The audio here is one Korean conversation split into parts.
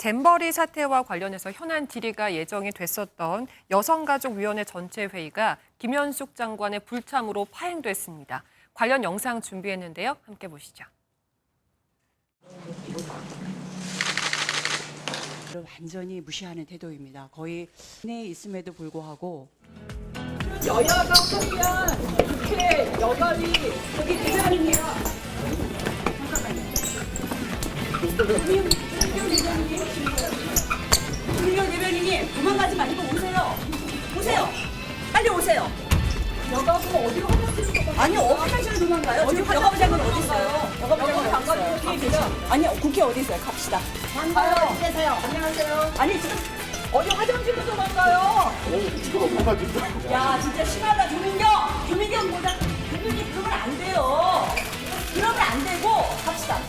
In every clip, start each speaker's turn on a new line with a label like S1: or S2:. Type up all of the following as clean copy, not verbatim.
S1: 잼버리 사태와 관련해서 현안 질의가 예정이 됐었던 여성가족위원회 전체 회의가 김현숙 장관의 불참으로 파행됐습니다. 관련 영상 준비했는데요. 함께 보시죠.
S2: 완전히 무시하는 태도입니다. 거의 내에 있음에도 불구하고
S3: 여야가 합의한 국회 여당이 여기 대변인이야. 김민경 대변인님 도망가지 말고 오세요. 오세요. 빨리 오세요. 여가부가 어디로 화장실을 도망가요? 아니 화장실을 도망가요? 어디 여가부장은 어디 있어요? 여가부 장관이 뒤에 계셔. 아니 국회 어디 있어요? 갑시다. 가요. 계세요. 안녕하세요. 아니 지금 어디 화장실로 도망가요? 야 진짜 심하다 김민경 보다 김민경 그러면 안 돼요. 그러면 안 되고 갑시다.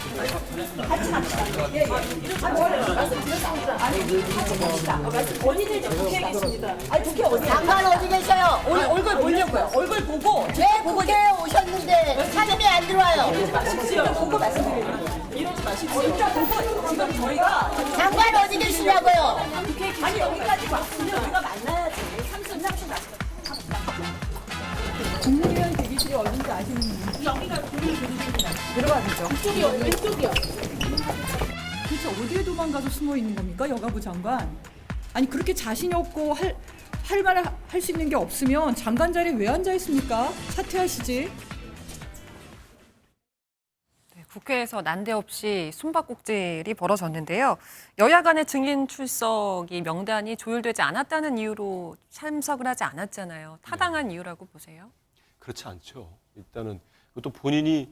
S3: 같이 갑시다. 예. 말씀드렸습니다. 아니 같이 갑시다. 본인들 국회에 계십니다. 아니 국회 어디?
S4: 장관 어디 계셔요?
S3: 얼굴 보려고요. 얼굴 보고
S4: 왜 국회에 오셨는데 사람이 안 들어와요?
S3: 이러지 마십시오. 보고 말씀드립니다. 이러지 마십시오. 진짜 보고 지금 저희가
S4: 장관 어디 계시냐고요?
S3: 아니 여기까지 왔으면 우리가 만나야지. 30 갑시다. 국무위원 대기실이 어딘지 아시는 분? 여기가 국무위원 대기실입니다. 들어가시죠. 이쪽이요. 왼쪽이요.
S5: 도대체 어디에 도망가서 숨어 있는 겁니까, 여가부 장관? 아니 그렇게 자신이 없고 할 말을 할 수 있는 게 없으면 장관 자리에 왜 앉아 있습니까? 사퇴하시지.
S1: 국회에서 난데없이 숨바꼭질이 벌어졌는데요. 여야 간의 증인 출석이 명단이 조율되지 않았다는 이유로 참석을 하지 않았잖아요. 타당한 이유라고 보세요?
S6: 그렇지 않죠. 일단은 또 본인이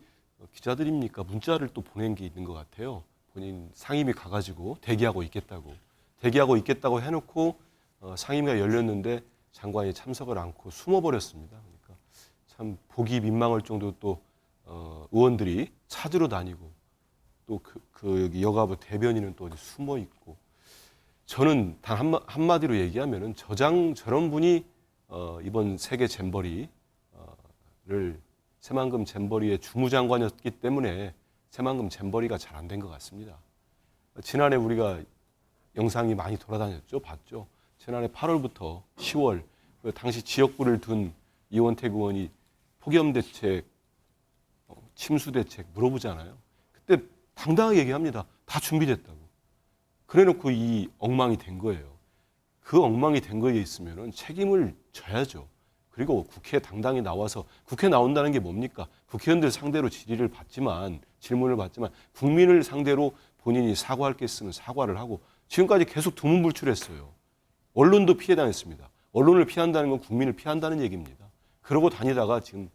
S6: 기자들입니까? 문자를 또 보낸 게 있는 것 같아요. 본인 상임위 가가지고 대기하고 있겠다고 해놓고 상임위가 열렸는데 장관이 참석을 않고 숨어버렸습니다. 그러니까 참 보기 민망할 정도로 또 의원들이 찾으러 다니고 또 여기 여가부 대변인은 또 어디 숨어 있고 저는 단 한마디로 얘기하면은 저런 분이 이번 세계 잼버리를 새만금 잼버리의 주무장관이었기 때문에 새만금 잼버리가 잘 안 된 것 같습니다. 지난해 우리가 영상이 많이 돌아다녔죠, 봤죠. 지난해 8월부터 10월 당시 지역구를 둔 이원택 의원이 폭염 대책, 침수 대책 물어보잖아요. 그때 당당하게 얘기합니다. 다 준비됐다고. 그래놓고 이 엉망이 된 거예요. 그 엉망이 된 거에 있으면 책임을 져야죠. 그리고 국회에 당당히 나와서 국회 나온다는 게 뭡니까? 국회의원들 상대로 질문을 받지만 국민을 상대로 본인이 사과할 게 있으면 사과를 하고 지금까지 계속 두문불출했어요. 언론도 피해당했습니다. 언론을 피한다는 건 국민을 피한다는 얘기입니다. 그러고 다니다가 지금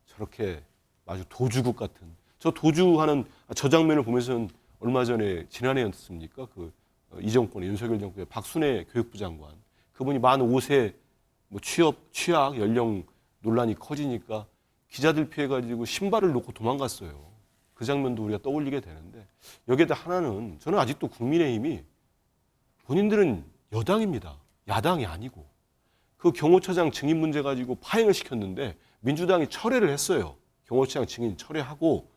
S6: 저렇게 아주 도주국 같은 저 도주하는 저 장면을 보면서는 얼마 전에 지난해였습니까? 그 이정권의 윤석열 정권의 박순애 교육부 장관 그분이 만 5세 뭐 취약 연령 논란이 커지니까 기자들 피해가지고 신발을 놓고 도망갔어요. 그 장면도 우리가 떠올리게 되는데 여기에다 하나는 저는 아직도 국민의힘이 본인들은 여당입니다. 야당이 아니고 그 경호처장 증인 문제 가지고 파행을 시켰는데 민주당이 철회를 했어요. 경호처장 증인 철회하고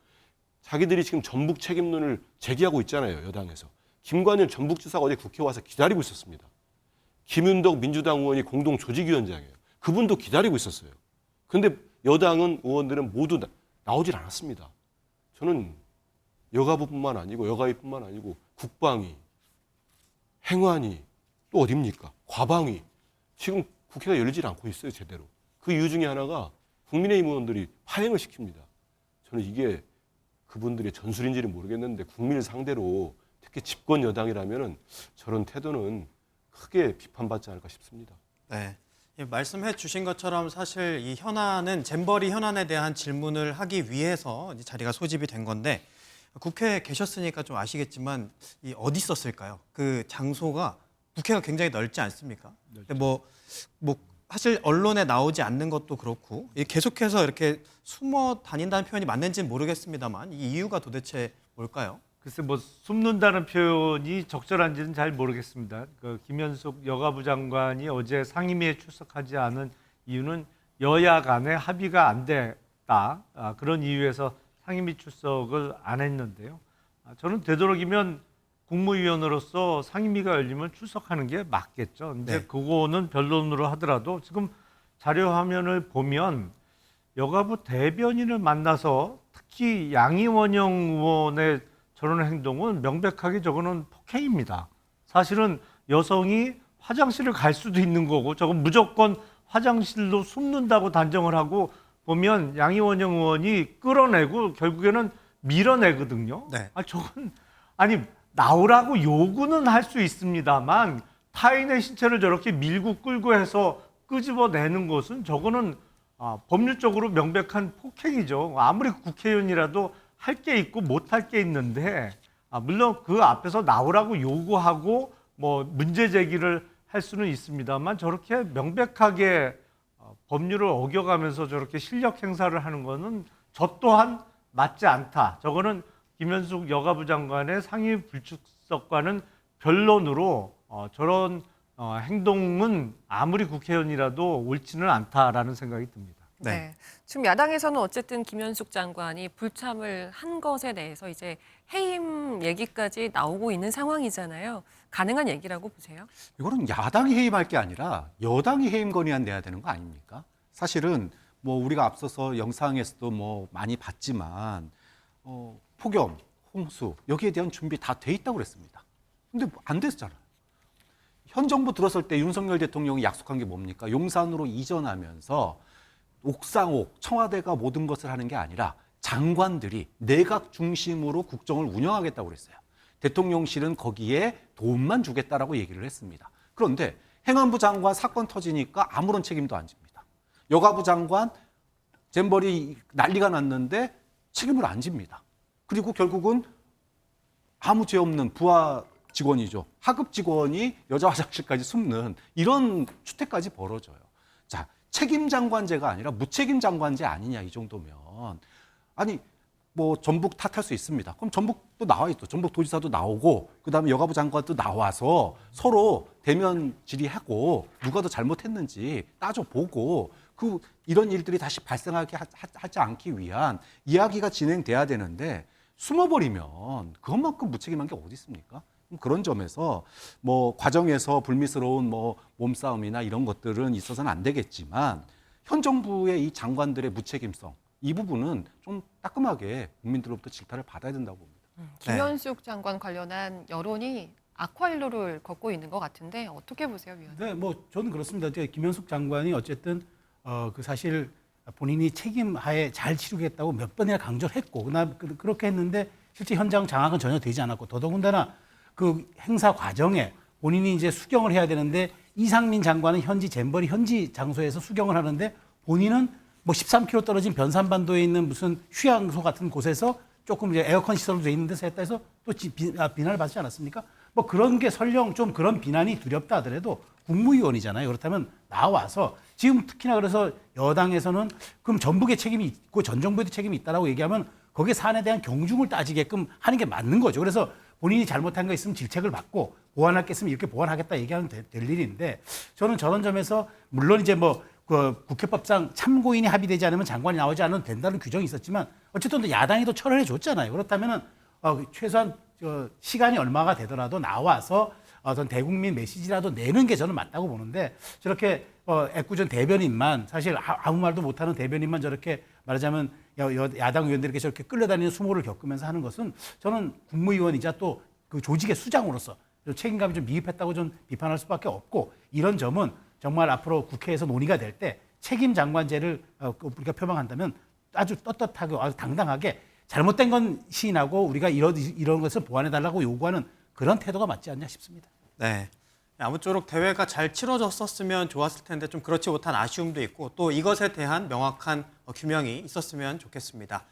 S6: 자기들이 지금 전북 책임론을 제기하고 있잖아요. 여당에서. 김관일 전북지사가 어제 국회에 와서 기다리고 있었습니다. 김윤덕 민주당 의원이 공동조직위원장이에요. 그분도 기다리고 있었어요. 그런데 여당은 의원들은 모두 나오질 않았습니다. 저는 여가부뿐만 아니고 여가위뿐만 아니고 국방위, 행안위, 또 어딥니까? 과방위. 지금 국회가 열리질 않고 있어요. 제대로. 그 이유 중에 하나가 국민의힘 의원들이 파행을 시킵니다. 저는 이게 그분들의 전술인지는 모르겠는데 국민을 상대로 특히 집권 여당이라면 저런 태도는 크게 비판받지 않을까 싶습니다.
S7: 네. 말씀해 주신 것처럼 사실 이 현안은 잼버리 현안에 대한 질문을 하기 위해서 자리가 소집이 된 건데 국회에 계셨으니까 좀 아시겠지만 이 어디 있었을까요? 그 장소가 국회가 굉장히 넓지 않습니까? 뭐 사실 언론에 나오지 않는 것도 그렇고 계속해서 이렇게 숨어 다닌다는 표현이 맞는지는 모르겠습니다만 이 이유가 도대체 뭘까요?
S8: 글쎄 뭐 숨는다는 표현이 적절한지는 잘 모르겠습니다. 그 김현숙 여가부 장관이 어제 상임위에 출석하지 않은 이유는 여야 간에 합의가 안 됐다. 그런 이유에서 상임위 출석을 안 했는데요. 저는 되도록이면 국무위원으로서 상임위가 열리면 출석하는 게 맞겠죠. 근데
S7: 네.
S8: 그거는 변론으로 하더라도 지금 자료 화면을 보면 여가부 대변인을 만나서 특히 양이원영 의원의 저런 행동은 명백하게 저거는 폭행입니다. 사실은 여성이 화장실을 갈 수도 있는 거고 저건 무조건 화장실로 숨는다고 단정을 하고 보면 양이원영 의원이 끌어내고 결국에는 밀어내거든요.
S7: 네.
S8: 저건 아니 나오라고 요구는 할 수 있습니다만 타인의 신체를 저렇게 밀고 끌고 해서 끄집어내는 것은 저거는 법률적으로 명백한 폭행이죠. 아무리 국회의원이라도 할 게 있고 못할 게 있는데 물론 그 앞에서 나오라고 요구하고 뭐 문제 제기를 할 수는 있습니다만 저렇게 명백하게 법률을 어겨가면서 저렇게 실력 행사를 하는 거는 저 또한 맞지 않다. 저거는 김현숙 여가부 장관의 상임 불출석과는 변론으로 저런 행동은 아무리 국회의원이라도 옳지는 않다라는 생각이 듭니다.
S1: 네. 지금 야당에서는 어쨌든 김현숙 장관이 불참을 한 것에 대해서 이제 해임 얘기까지 나오고 있는 상황이잖아요. 가능한 얘기라고 보세요?
S9: 이거는 야당이 해임할 게 아니라 여당이 해임 건의안 내야 되는 거 아닙니까? 사실은 뭐 우리가 앞서서 영상에서도 뭐 많이 봤지만 폭염, 홍수 여기에 대한 준비 다 돼 있다고 그랬습니다. 근데 안 됐잖아요. 현 정부 들어설 때 윤석열 대통령이 약속한 게 뭡니까? 용산으로 이전하면서 옥상옥, 청와대가 모든 것을 하는 게 아니라 장관들이 내각 중심으로 국정을 운영하겠다고 그랬어요. 대통령실은 거기에 도움만 주겠다라고 얘기를 했습니다. 그런데 행안부 장관 사건 터지니까 아무런 책임도 안 집니다. 여가부 장관 잼버리 난리가 났는데 책임을 안 집니다. 그리고 결국은 아무 죄 없는 부하 직원이죠. 하급 직원이 여자 화장실까지 숨는 이런 추태까지 벌어져요. 자, 책임 장관제가 아니라 무책임 장관제 아니냐 이 정도면 아니 뭐 전북 탓할 수 있습니다. 그럼 전북도 나와 있죠. 전북 도지사도 나오고 그다음에 여가부 장관도 나와서 서로 대면 질의하고 누가 더 잘못했는지 따져보고 이런 일들이 다시 발생하게 하지 않기 위한 이야기가 진행돼야 되는데 숨어버리면 그것만큼 무책임한 게 어디 있습니까? 그런 점에서 뭐 과정에서 불미스러운 뭐 몸싸움이나 이런 것들은 있어서는 안 되겠지만 현 정부의 이 장관들의 무책임성 이 부분은 좀 따끔하게 국민들로부터 질타를 받아야 된다고 봅니다.
S1: 김현숙 장관 관련한 여론이 악화일로를 걷고 있는 것 같은데 어떻게 보세요, 위원님?
S10: 네, 뭐 저는 그렇습니다. 김현숙 장관이 어쨌든 그 사실 본인이 책임하에 잘 치르겠다고 몇 번이나 강조를 했고 그렇게 했는데 실제 현장 장악은 전혀 되지 않았고 더더군다나 그 행사 과정에 본인이 이제 수경을 해야 되는데 이상민 장관은 현지 잼버리 현지 장소에서 수경을 하는데 본인은 뭐 13km 떨어진 변산반도에 있는 무슨 휴양소 같은 곳에서 조금 이제 에어컨 시설도 돼 있는 데서 했다 해서 또 비난을 받지 않았습니까? 뭐 그런 게 설령 좀 그런 비난이 두렵다 하더라도 국무위원이잖아요. 그렇다면 나와서 지금 특히나 그래서 여당에서는 그럼 전북에 책임이 있고 전 정부에도 책임이 있다라고 얘기하면 거기에 사안에 대한 경중을 따지게끔 하는 게 맞는 거죠. 그래서 본인이 잘못한 거 있으면 질책을 받고 보완할 게 있으면 이렇게 보완하겠다 얘기하면 될 일인데 저는 저런 점에서 물론 이제 뭐 그 국회법상 참고인이 합의되지 않으면 장관이 나오지 않으면 된다는 규정이 있었지만 어쨌든 야당이 또 철회해 줬잖아요. 그렇다면은 최소한 시간이 얼마가 되더라도 나와서 어떤 대국민 메시지라도 내는 게 저는 맞다고 보는데 저렇게 애꿎은 대변인만 사실 아무 말도 못하는 대변인만 저렇게 말하자면 야당 의원들에게 저렇게 끌려다니는 수모를 겪으면서 하는 것은 저는 국무위원이자 또 그 조직의 수장으로서 책임감이 좀 미흡했다고 좀 비판할 수밖에 없고 이런 점은 정말 앞으로 국회에서 논의가 될 때 책임 장관제를 우리가 표방한다면 아주 떳떳하게 아주 당당하게 잘못된 건 시인하고 우리가 이런 것을 보완해달라고 요구하는 그런 태도가 맞지 않냐 싶습니다.
S7: 네. 아무쪼록 대회가 잘 치러졌었으면 좋았을 텐데 좀 그렇지 못한 아쉬움도 있고 또 이것에 대한 명확한 규명이 있었으면 좋겠습니다.